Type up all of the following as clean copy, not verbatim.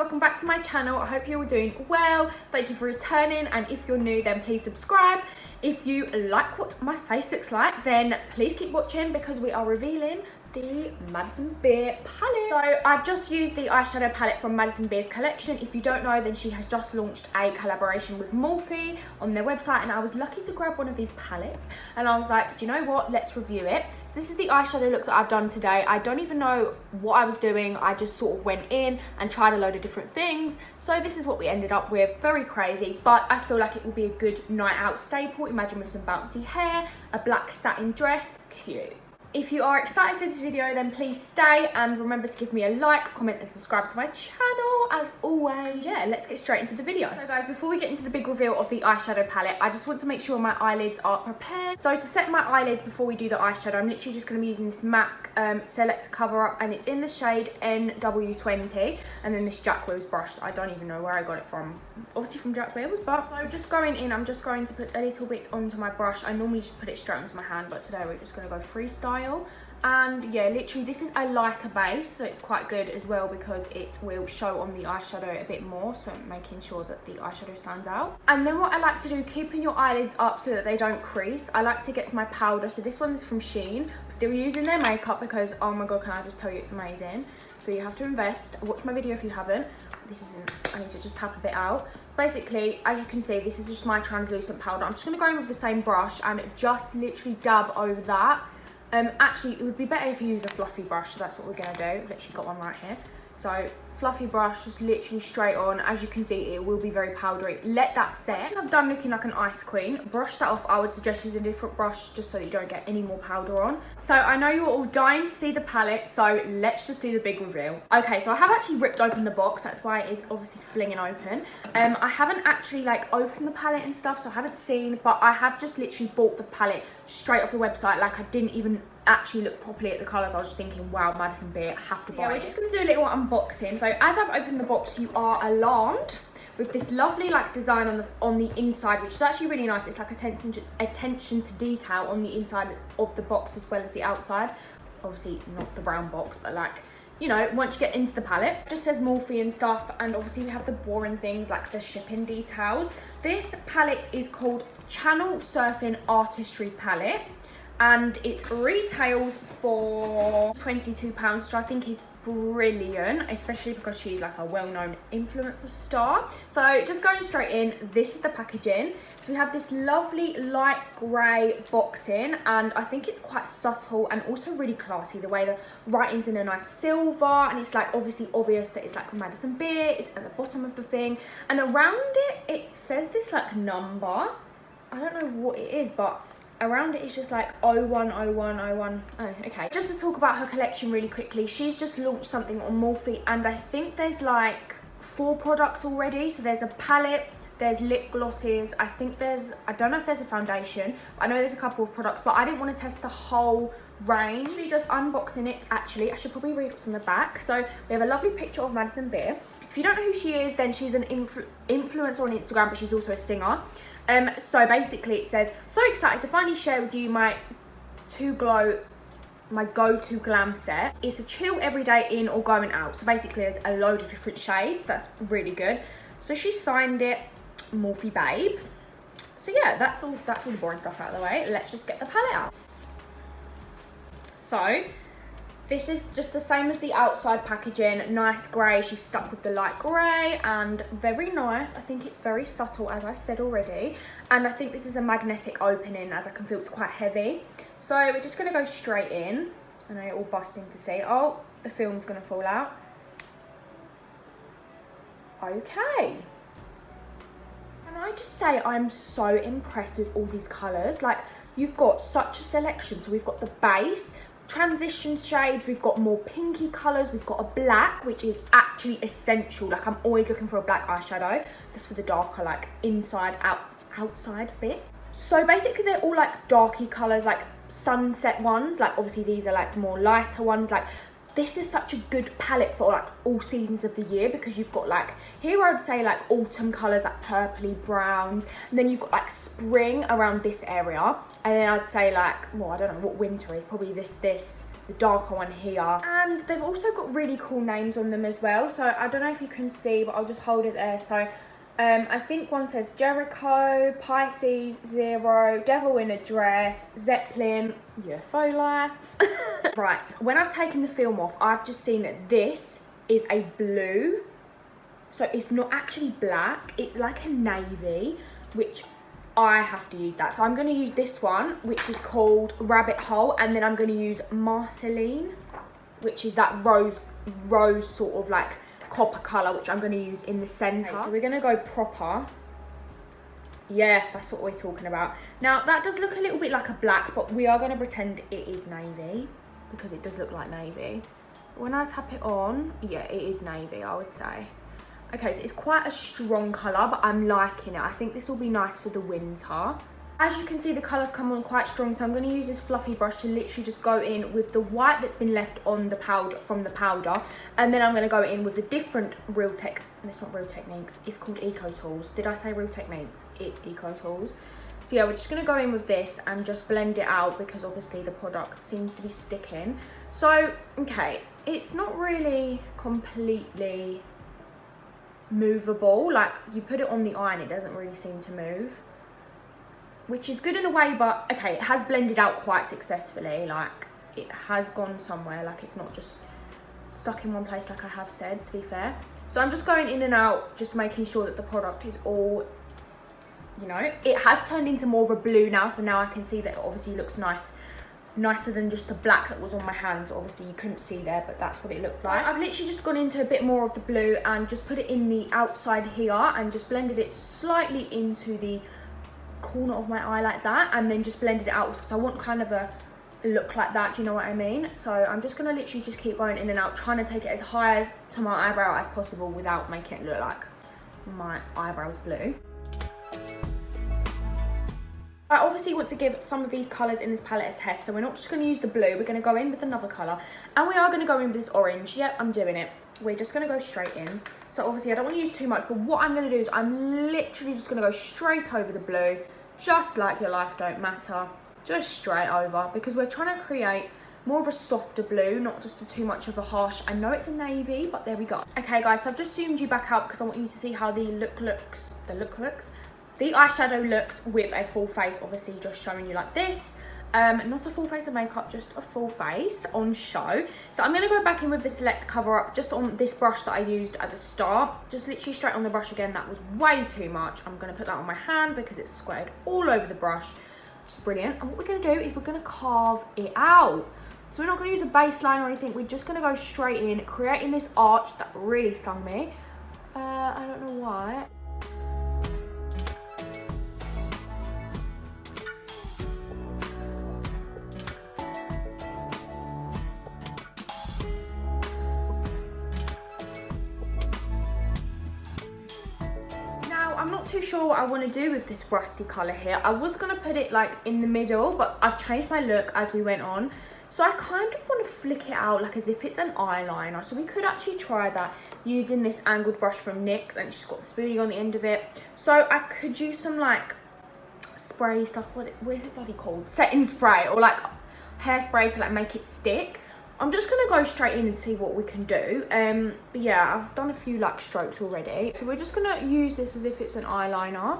welcome back to my channel. I hope you're all doing well. Thank you for returning, and if you're new then please subscribe. If you like what my face looks like then please keep watching because we are revealing the Madison Beer palette. So I've just used the eyeshadow palette from Madison Beer's collection. If you don't know, then she has just launched a collaboration with Morphe on their website, and I was lucky to grab one of these palettes and I was like, do you know what, let's review it. So this is the eyeshadow look that I've done today. I don't even know what I was doing. I just sort of went in and tried a load of different things. So this is what we ended up with. Very crazy, but I feel like it will be a good night out staple. Imagine with some bouncy hair, a black satin dress, cute. If you are excited for this video, then please stay and remember to give me a like, comment and subscribe to my channel as always. Yeah, let's get straight into the video. So guys, before we get into the big reveal of the eyeshadow palette, I just want to make sure my eyelids are prepared. So to set my eyelids before we do the eyeshadow, I'm literally just going to be using this MAC Select cover up, and it's in the shade NW20, and then this Jack Wills brush. I don't even know where I got it from, obviously from Jack Wills. But so just going in, I'm just going to put a little bit onto my brush. I normally just put it straight onto my hand, but today we're just going to go freestyle. And yeah, literally this is a lighter base, so it's quite good as well because it will show on the eyeshadow a bit more, so making sure that the eyeshadow stands out. And then what I like to do, keeping your eyelids up so that they don't crease, I like to get to my powder. So this one's from Shein. I'm still using their makeup because oh my god, can I just tell you, it's amazing. So you have to invest. Watch my video if you haven't. This isn't, I need to just tap a bit out. So basically, as you can see, this is just my translucent powder. I'm just going to go in with the same brush and just literally dab over that. Actually, it would be better if you use a fluffy brush, so that's what we're going to do. I've literally got one right here. So, fluffy brush, just literally straight on. As you can see, it will be very powdery. Let that set. Once you have done looking like an ice queen, brush that off. I would suggest using a different brush just so that you don't get any more powder on. So, I know you're all dying to see the palette, so let's just do the big reveal. Okay, so I have actually ripped open the box. That's why it is obviously flinging open. I haven't actually opened the palette and stuff, so I haven't seen, but I have just literally bought the palette straight off the website. I didn't even actually look properly at the colours. I was just thinking, wow, Madison Beer, have to buy it. We're just going to do a little unboxing. So as I've opened the box, you are alarmed with this lovely design on the inside, which is actually really nice. It's attention to detail on the inside of the box as well as the outside. Obviously not the brown box, but you know, once you get into the palette, it just says Morphe and stuff, and obviously we have the boring things like the shipping details. This palette is called Channel Surfing Artistry Palette, and it retails for £22, which I think is brilliant, especially because she's a well-known influencer star. So just going straight in, this is the packaging. So we have this lovely light grey boxing, and I think it's quite subtle and also really classy. The way the writing's in a nice silver, and it's obviously obvious that it's Madison Beer. It's at the bottom of the thing, and around it says this number. I don't know what it is, but around it is just 010101. Oh, okay. Just to talk about her collection really quickly, she's just launched something on Morphe, and I think there's 4 products already. So there's a palette, there's lip glosses, I don't know if there's a foundation, I know there's a couple of products, but I didn't want to test the whole range. Just unboxing it, actually, I should probably read what's on the back. So we have a lovely picture of Madison Beer. If you don't know who she is, then she's an influencer on Instagram, but she's also a singer. So basically it says, so excited to finally share with you my go-to glam set. It's a chill everyday in or going out. So basically there's a load of different shades. That's really good. So she signed it, Morphe Babe. So yeah, that's all the boring stuff out of the way. Let's just get the palette out. So this is just the same as the outside packaging, nice grey. She's stuck with the light grey and very nice. I think it's very subtle, as I said already. And I think this is a magnetic opening, as I can feel it's quite heavy. So we're just gonna go straight in. I know you're all busting to see. Oh, the film's gonna fall out. Okay. Can I just say I'm so impressed with all these colours. You've got such a selection. So we've got the base, transition shades, we've got more pinky colours, we've got a black, which is actually essential. I'm always looking for a black eyeshadow, just for the darker outside bit. So basically they're all darky colours, sunset ones. Obviously these are more lighter ones. This is such a good palette for all seasons of the year, because you've got here I would say autumn colours, purpley browns, and then you've got spring around this area, and then I'd say well, I don't know what winter is, probably this the darker one here. And they've also got really cool names on them as well. So I don't know if you can see, but I'll just hold it there. So I think one says Jericho, Pisces, Zero, Devil in a Dress, Zeppelin, UFO Life. Right, when I've taken the film off, I've just seen that this is a blue. So it's not actually black, it's like a navy, which I have to use that. So I'm going to use this one, which is called Rabbit Hole, and then I'm going to use Marceline, which is that rose sort of like copper colour, which I'm going to use in the centre. Okay, so we're going to go proper. Yeah, that's what we're talking about. Now, that does look a little bit like a black, but we are going to pretend it is navy, because it does look like navy. When I tap it on, yeah, it is navy, I would say. Okay, so it's quite a strong colour, but I'm liking it. I think this will be nice for the winter. As you can see, the colours come on quite strong, so I'm going to use this fluffy brush to literally just go in with the white that's been left on the powder, from the powder, and then I'm going to go in with a different Real Tech, it's not Real Techniques, it's called Eco Tools. Did I say Real Techniques? It's Eco Tools. So yeah, we're just going to go in with this and just blend it out, because obviously the product seems to be sticking. So, okay, it's not really completely movable. Like, you put it on the eye and it doesn't really seem to move, which is good in a way, but okay, it has blended out quite successfully. Like, it has gone somewhere, like it's not just stuck in one place, like I have said, to be fair. So I'm just going in and out, just making sure that the product is all, you know, it has turned into more of a blue now, so now I can see that it obviously looks nicer than just the black that was on my hands. Obviously you couldn't see there, but that's what it looked like. I've literally just gone into a bit more of the blue and just put it in the outside here and just blended it slightly into the corner of my eye like that, and then just blended it out, because I want kind of a look like that, do you know what I mean? So I'm just gonna literally just keep going in and out, trying to take it as high as to my eyebrow as possible without making it look like my eyebrows blue. I obviously want to give some of these colours in this palette a test, so we're not just going to use the blue, we're going to go in with another colour, and we are going to go in with this orange. Yep, I'm doing it. We're just going to go straight in. So obviously I don't want to use too much, but what I'm going to do is I'm literally just going to go straight over the blue, just like your life don't matter, just straight over, because we're trying to create more of a softer blue, not just too much of a harsh. I know it's a navy, but there we go. Okay guys, so I've just zoomed you back out because I want you to see how the eyeshadow looks with a full face, obviously just showing you like this. Not a full face of makeup, just a full face on show. So I'm going to go back in with the Select Cover Up just on this brush that I used at the start. Just literally straight on the brush again. That was way too much. I'm going to put that on my hand because it's squared all over the brush. Which is brilliant. And what we're going to do is we're going to carve it out. So we're not going to use a base line or anything. We're just going to go straight in, creating this arch that really stung me. I don't know why. I'm not too sure what I want to do with this rusty colour here. I was going to put it like in the middle, but I've changed my look as we went on. So I kind of want to flick it out like as if it's an eyeliner. So we could actually try that using this angled brush from NYX, and it's just got the spoolie on the end of it. So I could use some like spray stuff, what is it bloody called? Setting spray, or like hairspray to like make it stick. I'm just going to go straight in and see what we can do. But yeah, I've done a few like strokes already. So we're just going to use this as if it's an eyeliner.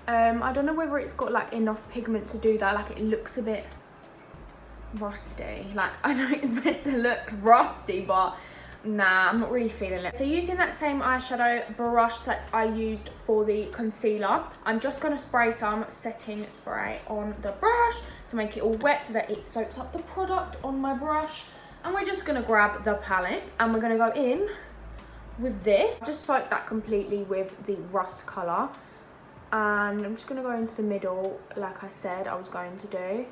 I don't know whether it's got like enough pigment to do that. Like, it looks a bit rusty. Like, I know it's meant to look rusty, but nah, I'm not really feeling it. So using that same eyeshadow brush that I used for the concealer, I'm just going to spray some setting spray on the brush to make it all wet so that it soaks up the product on my brush. And we're just going to grab the palette and we're going to go in with this. Just soak that completely with the rust colour. And I'm just going to go into the middle like I said I was going to do.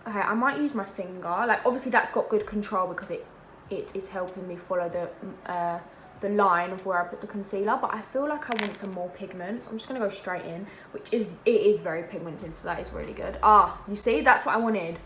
Okay, I might use my finger. Like, obviously that's got good control because it is helping me follow the line of where I put the concealer. But I feel like I want some more pigment. So I'm just going to go straight in, it is very pigmented, so that is really good. Ah, you see, that's what I wanted.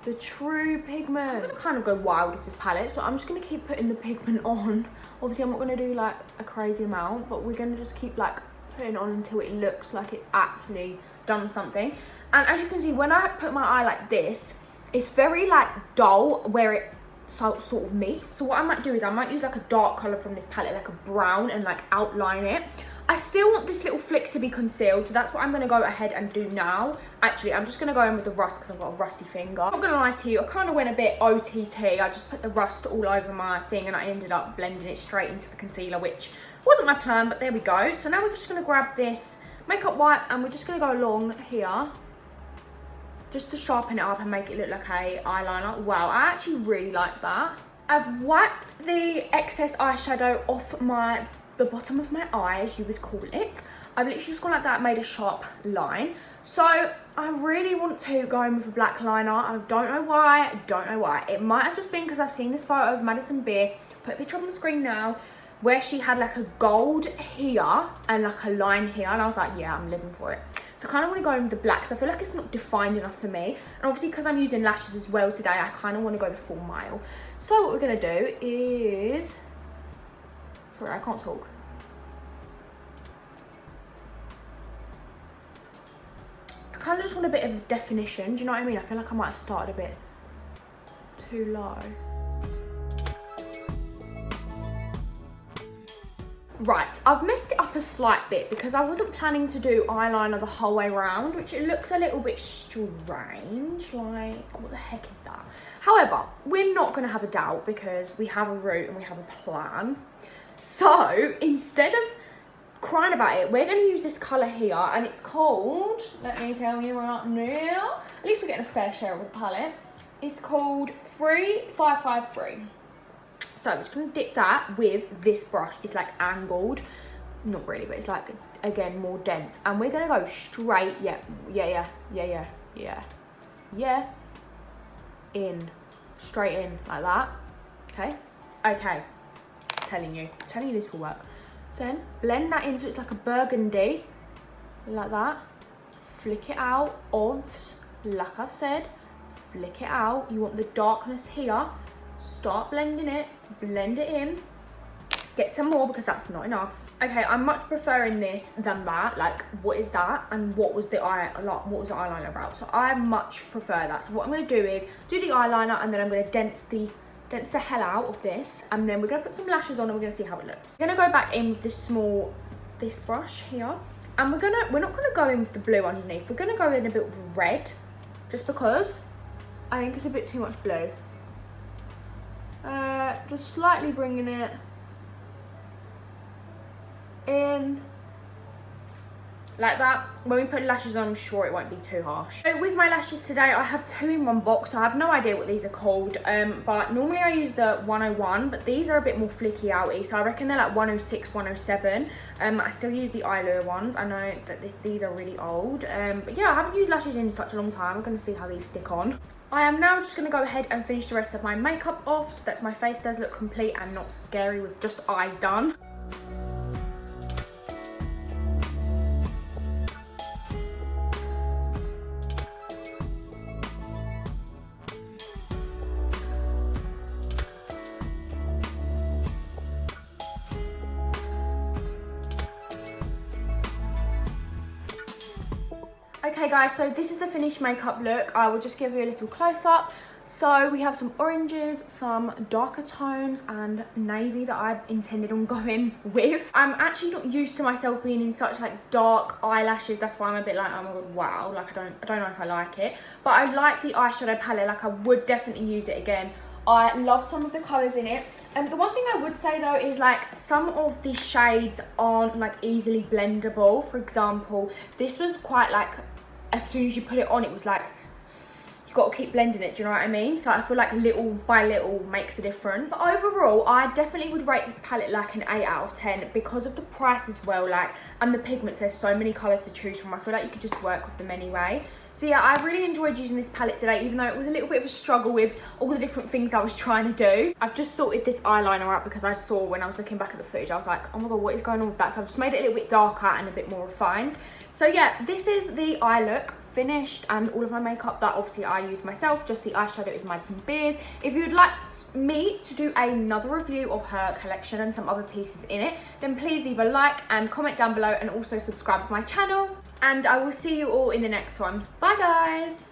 The true pigment. I'm going to kind of go wild with this palette, so I'm just going to keep putting the pigment on. Obviously I'm not going to do like a crazy amount, but we're going to just keep like putting it on until it looks like it's actually done something. And as you can see, when I put my eye like this, It's very like dull where it sort of meets. So what I might do is I might use like a dark colour from this palette, like a brown, and like outline it. I still want this little flick to be concealed, so that's what I'm going to go ahead and do now. Actually, I'm just going to go in with the rust because I've got a rusty finger. I'm not going to lie to you, I kind of went a bit OTT. I just put the rust all over my thing and I ended up blending it straight into the concealer, which wasn't my plan, but there we go. So now we're just going to grab this makeup wipe and we're just going to go along here just to sharpen it up and make it look like a eyeliner. Wow, I actually really like that. I've wiped the excess eyeshadow off the bottom of my eyes, you would call it. I've literally just gone like that, made a sharp line. So I really want to go in with a black liner. I don't know why. It might have just been because I've seen this photo of Madison Beer, put a picture on the screen now, where she had like a gold here and like a line here, and I was like, yeah, I'm living for it. So I kind of want to go in with the black, so I feel like it's not defined enough for me. And obviously because I'm using lashes as well today, I kind of want to go the full mile. So what we're going to do is... Sorry, I can't talk. I kind of just want a bit of definition, do you know what I mean? I feel like I might have started a bit too low. Right, I've messed it up a slight bit because I wasn't planning to do eyeliner the whole way around, which it looks a little bit strange, like what the heck is that? However, we're not going to have a doubt because we have a route and we have a plan. So instead of crying about it, we're going to use this colour here, and it's called, let me tell you right now, at least we're getting a fair share of the palette. It's called 3553. So I'm just going to dip that with this brush. It's like angled, not really, but it's like, again, more dense. And we're going to go straight, straight in like that. Okay. Telling you this will work. Then blend that in so it's like a burgundy, like that. Flick it out, like I've said, flick it out. You want the darkness here. Start blending it, blend it in. Get some more because that's not enough. Okay, I'm much preferring this than that. Like, what is that? And what was the eyeliner about? So I much prefer that. So what I'm going to do is do the eyeliner, and then I'm going to dense the hell out of this, and then we're going to put some lashes on and we're going to see how it looks. We're going to go back in with this brush here, and we're not going to go in with the blue underneath. We're going to go in a bit of red, just because I think it's a bit too much blue. Just slightly bringing it in like that. When we put lashes on, I'm sure it won't be too harsh. So with my lashes today, I have 2-in-1 box, so I have no idea what these are called, but normally I use the 101, but these are a bit more flicky outy, so I reckon they're like 106, 107. I still use the Eyeliner ones. I know that these are really old, but yeah, I haven't used lashes in such a long time. I'm going to see how these stick on. I am now just going to go ahead and finish the rest of my makeup off so that my face does look complete and not scary with just eyes done. Okay guys, so this is the finished makeup look. I will just give you a little close-up. So we have some oranges, some darker tones, and navy that I intended on going with. I'm actually not used to myself being in such like dark eyelashes. That's why I'm a bit like, oh my god, wow, like I don't know if I like it. But I like the eyeshadow palette, like I would definitely use it again. I love some of the colours in it. And the one thing I would say though is like some of the shades aren't like easily blendable. For example, this was quite like, as soon as you put it on, it was like, you got to keep blending it, do you know what I mean? So I feel like little by little makes a difference. But overall, I definitely would rate this palette like an 8 out of 10 because of the price as well, like, and the pigments. There's so many colours to choose from. I feel like you could just work with them anyway. So yeah, I really enjoyed using this palette today, even though it was a little bit of a struggle with all the different things I was trying to do. I've just sorted this eyeliner out because I saw when I was looking back at the footage, I was like, oh my god, what is going on with that? So I've just made it a little bit darker and a bit more refined. So yeah, this is the eye look finished, and all of my makeup that obviously I use myself. Just the eyeshadow is Madison Beer's. If you'd like me to do another review of her collection and some other pieces in it, then please leave a like and comment down below, and also subscribe to my channel. And I will see you all in the next one. Bye guys!